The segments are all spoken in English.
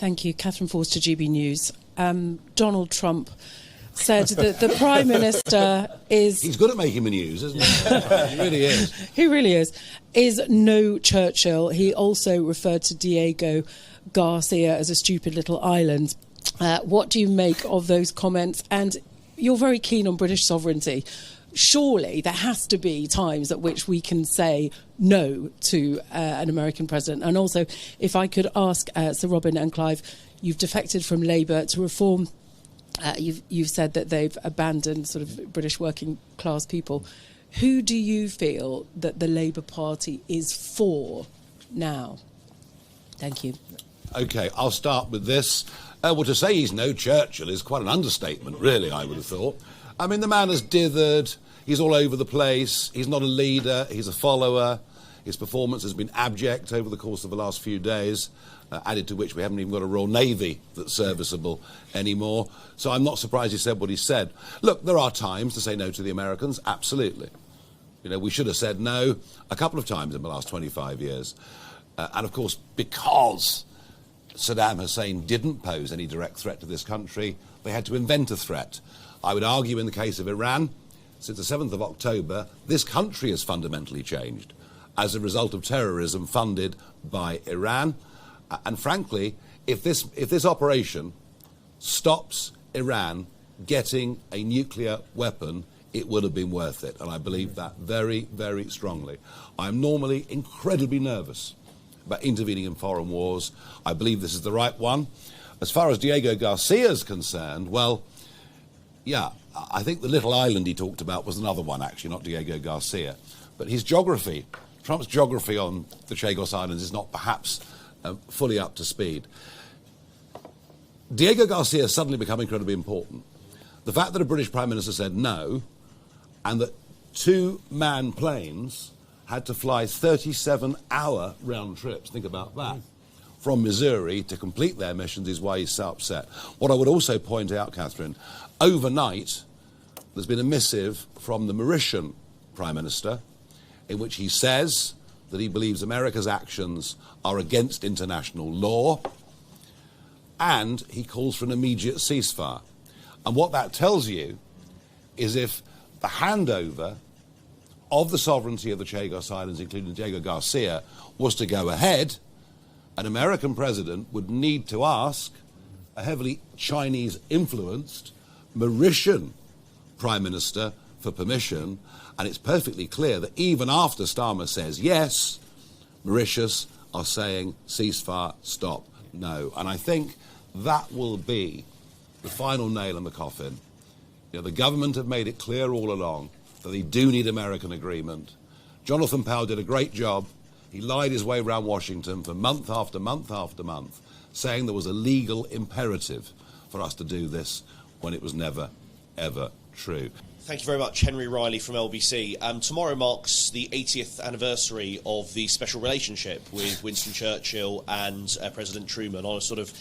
Thank you. Catherine Forster, GB News. Donald Trump said that the Prime Minister is... He's good at making the news, isn't he? He really is. He really is no Churchill. He also referred to Diego Garcia as a stupid little island. What do you make of those comments? And you're very keen on British sovereignty. Surely there has to be times at which we can say no to an American president. And also, if I could ask Sir Robin and Clive, you've defected from Labour to Reform. You've said that they've abandoned sort of British working class people. Who do you feel that the Labour Party is for now? Thank you. OK, I'll start with this. Well, to say he's no Churchill is quite an understatement, really, I would have thought. I mean, the man has dithered, he's all over the place, he's not a leader, he's a follower. His performance has been abject over the course of the last few days, added to which we haven't even got a Royal Navy that's serviceable anymore. So I'm not surprised he said what he said. Look, there are times to say no to the Americans, absolutely. You know, we should have said no a couple of times in the last 25 years. And, of course, because Saddam Hussein didn't pose any direct threat to this country, they had to invent a threat. I would argue in the case of Iran, since the 7th of October, this country has fundamentally changed as a result of terrorism funded by Iran. And frankly, if this operation stops Iran getting a nuclear weapon, it would have been worth it. And I believe that very, very strongly. I'm normally incredibly nervous about intervening in foreign wars. I believe this is the right one. As far as Diego Garcia is concerned, well, yeah, I think the little island he talked about was another one, actually, not Diego Garcia. But his geography, Trump's geography on the Chagos Islands is not perhaps fully up to speed. Diego Garcia has suddenly become incredibly important. The fact that a British Prime Minister said no, and that 2-man planes had to fly 37-hour round trips, think about that, from Missouri to complete their missions is why he's so upset. What I would also point out, Catherine, overnight there's been a missive from the Mauritian Prime Minister in which he says that he believes America's actions are against international law, and he calls for an immediate ceasefire. And what that tells you is if the handover of the sovereignty of the Chagos Islands, including Diego Garcia, was to go ahead, an American president would need to ask a heavily Chinese-influenced Mauritian Prime Minister for permission, and it's perfectly clear that even after Starmer says yes, Mauritius are saying ceasefire, stop, no. And I think that will be the final nail in the coffin. You know, the government have made it clear all along that they do need American agreement. Jonathan Powell did a great job. He lied his way around Washington for month after month after month, saying there was a legal imperative for us to do this when it was never, ever true. Thank you very much. Henry Riley from LBC. Tomorrow marks the 80th anniversary of the special relationship with Winston Churchill and President Truman. On a sort of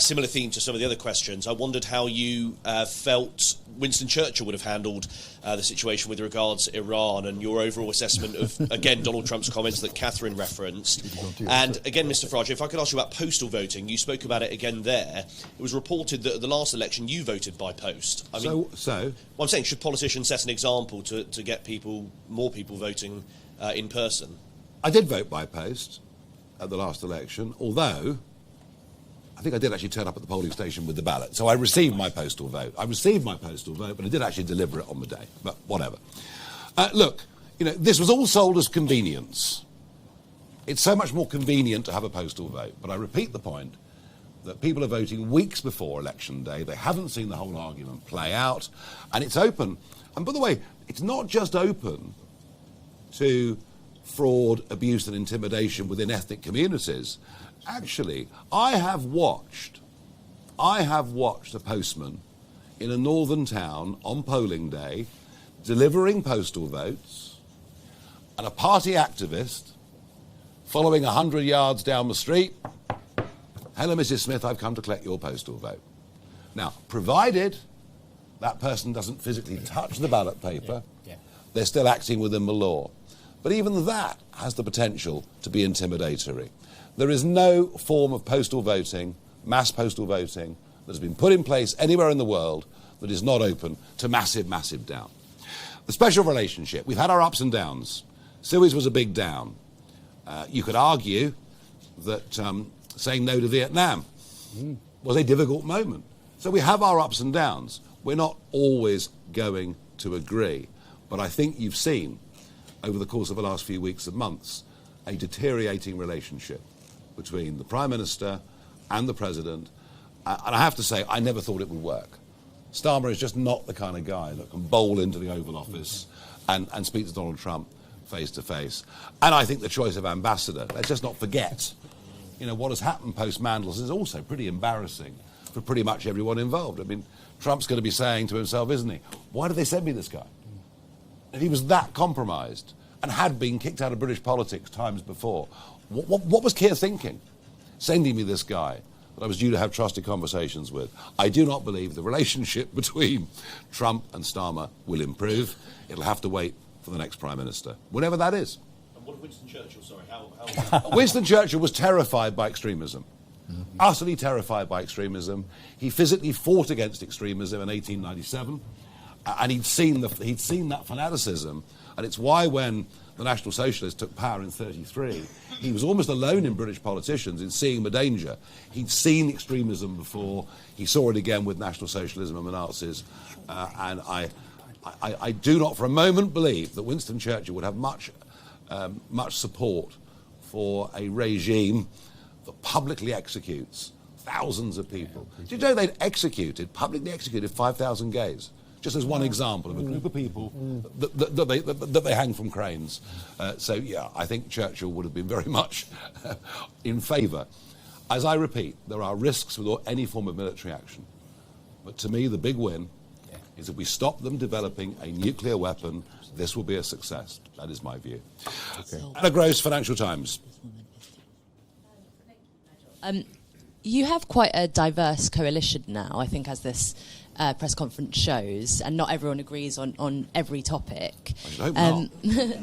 similar theme to some of the other questions, I wondered how you felt Winston Churchill would have handled the situation with regards to Iran, and your overall assessment of, again, Donald Trump's comments that Catherine referenced. And again, Mr Farage, if I could ask you about postal voting, you spoke about it again there. It was reported that at the last election you voted by post. I mean, well, I'm saying, should politicians set an example to get more people voting in person? I did vote by post at the last election, although I think I did actually turn up at the polling station with the ballot. So I received my postal vote. but I did actually deliver it on the day. But whatever. Look, you know, this was all sold as convenience. It's so much more convenient to have a postal vote. But I repeat the point that people are voting weeks before election day. They haven't seen the whole argument play out. And it's open. And by the way, it's not just open to fraud, abuse and intimidation within ethnic communities. Actually, I have watched a postman in a northern town on polling day delivering postal votes, and a party activist following 100 yards down the street. Hello, Mrs. Smith, I've come to collect your postal vote. Now, provided that person doesn't physically touch the ballot paper, they're still acting within the law. But even that has the potential to be intimidatory. There is no form of postal voting mass postal voting that has been put in place anywhere in the world that is not open to massive, massive doubt. The special relationship, we've had our ups and downs. Suez was a big down. You could argue that saying no to Vietnam was a difficult moment. So we have our ups and downs. We're not always going to agree. But I think you've seen, over the course of the last few weeks and months, a deteriorating relationship between the Prime Minister and the President. And I have to say, I never thought it would work. Starmer is just not the kind of guy that can bowl into the Oval Office and speak to Donald Trump face to face. And I think the choice of ambassador, let's just not forget, what has happened post-Mandels is also pretty embarrassing for pretty much everyone involved. I mean, Trump's going to be saying to himself, isn't he, why did they send me this guy? And he was that compromised and had been kicked out of British politics times before. What was Keir thinking, sending me this guy that I was due to have trusted conversations with? I do not believe the relationship between Trump and Starmer will improve. It'll have to wait for the next Prime Minister, whenever that is. And what of Winston Churchill, sorry? Winston Churchill was terrified by extremism, utterly terrified by extremism. He physically fought against extremism in 1897, and he'd seen that fanaticism, and it's why when the National Socialists took power in 1933, he was almost alone in British politicians in seeing the danger. He'd seen extremism before. He saw it again with National Socialism and the Nazis, and I do not for a moment believe that Winston Churchill would have much support for a regime that publicly executes thousands of people. Do you know they'd publicly executed 5,000 gays? Just as one example of a group of people that they hang from cranes. So, yeah, I think Churchill would have been very much in favour. As I repeat, there are risks with any form of military action. But to me, the big win is if we stop them developing a nuclear weapon, this will be a success. That is my view. Okay. Anna Gross, Financial Times. You have quite a diverse coalition now, I think, as this press conference shows, and not everyone agrees on every topic. I hope not.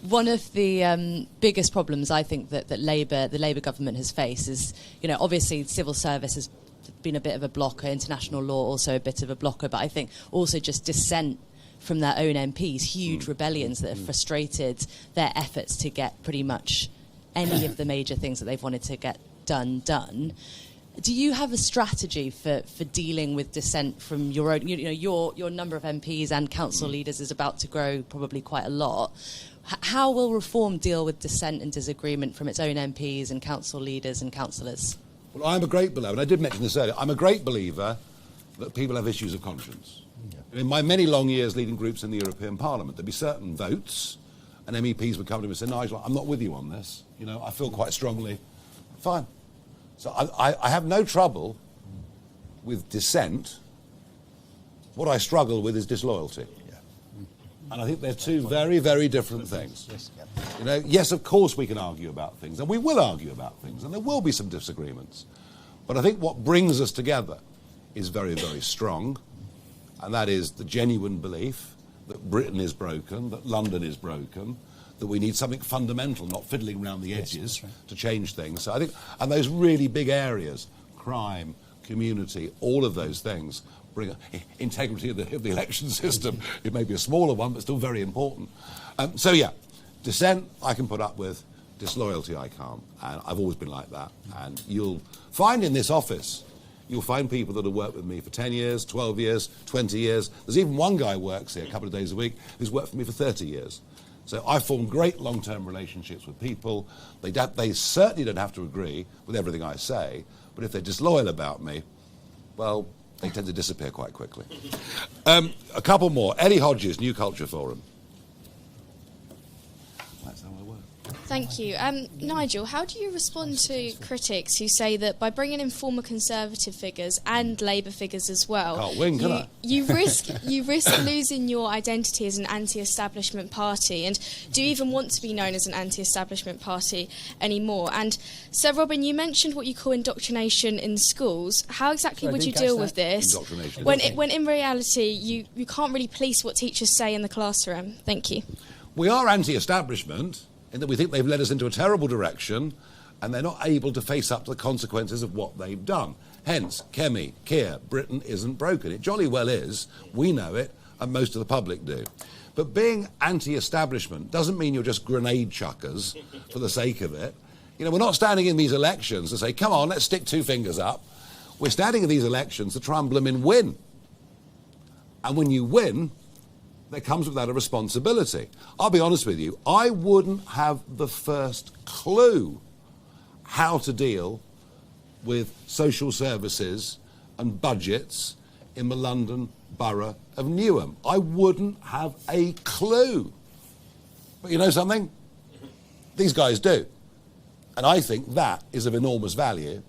One of the biggest problems I think that the Labour government has faced is, obviously civil service has been a bit of a blocker, international law also a bit of a blocker, but I think also just dissent from their own MPs, huge rebellions that have frustrated their efforts to get pretty much any of the major things that they've wanted to get done. Do you have a strategy for dealing with dissent from your own? Your number of MPs and council leaders is about to grow probably quite a lot. How will reform deal with dissent and disagreement from its own MPs and council leaders and councillors? Well, I'm a great believer, and I did mention this earlier, I'm a great believer that people have issues of conscience. Yeah. In my many long years leading groups in the European Parliament, there'd be certain votes, and MEPs would come to me and say, Nigel, I'm not with you on this. I feel quite strongly. Fine. So I have no trouble with dissent. What I struggle with is disloyalty. Yeah. And I think they're two very, very different things. Yes, of course we can argue about things, and we will argue about things, and there will be some disagreements. But I think what brings us together is very, very strong, and that is the genuine belief that Britain is broken, that London is broken, that we need something fundamental, not fiddling around the edges, to change things. So I think, and those really big areas, crime, community, all of those things, bring integrity of the election system. It may be a smaller one, but still very important. Dissent I can put up with, disloyalty I can't. And I've always been like that. And you'll find in this office, you'll find people that have worked with me for 10 years, 12 years, 20 years. There's even one guy who works here a couple of days a week who's worked for me for 30 years. So I form great long-term relationships with people. They certainly don't have to agree with everything I say, but if they're disloyal about me, well, they tend to disappear quite quickly. A couple more. Ellie Hodges, New Culture Forum. That's how I work. Thank you. Nigel, how do you respond to critics who say that by bringing in former Conservative figures and Labour figures as well, can't win, can I? you risk losing your identity as an anti-establishment party? And do you even want to be known as an anti-establishment party anymore? And Sir Robin, you mentioned what you call indoctrination in schools. How exactly would you deal with this when in reality you can't really police what teachers say in the classroom? Thank you. We are anti-establishment in that we think they've led us into a terrible direction, and they're not able to face up to the consequences of what they've done. Hence, Kemi, Keir, Britain isn't broken. It jolly well is. We know it, and most of the public do. But being anti-establishment doesn't mean you're just grenade chuckers for the sake of it. You know, we're not standing in these elections to say, come on, let's stick two fingers up. We're standing in these elections to try and blooming win. And when you win, there comes with that a responsibility. I'll be honest with you, I wouldn't have the first clue how to deal with social services and budgets in the London Borough of Newham. I wouldn't have a clue. But you know something? These guys do. And I think that is of enormous value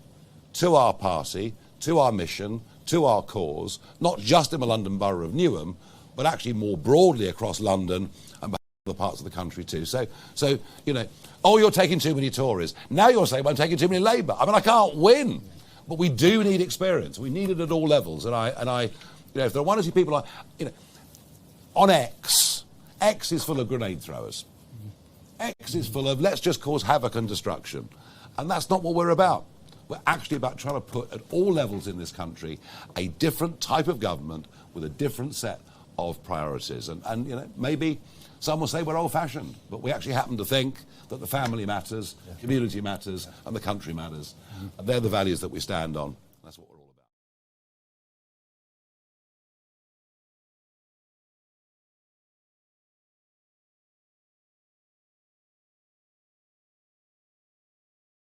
to our party, to our mission, to our cause, not just in the London Borough of Newham, but actually more broadly across London and other parts of the country too. So you know, oh, you're taking too many Tories. Now you're saying, well, I'm taking too many Labour. I mean, I can't win. But we do need experience. We need it at all levels. And I, you know, if there are one or two people, you know, on X is full of grenade throwers. X is full of let's just cause havoc and destruction. And that's not what we're about. We're actually about trying to put at all levels in this country a different type of government with a different set of priorities. And you know, maybe some will say we're old-fashioned, but we actually happen to think that the family matters, community matters, and the country matters. And they're the values that we stand on. That's what we're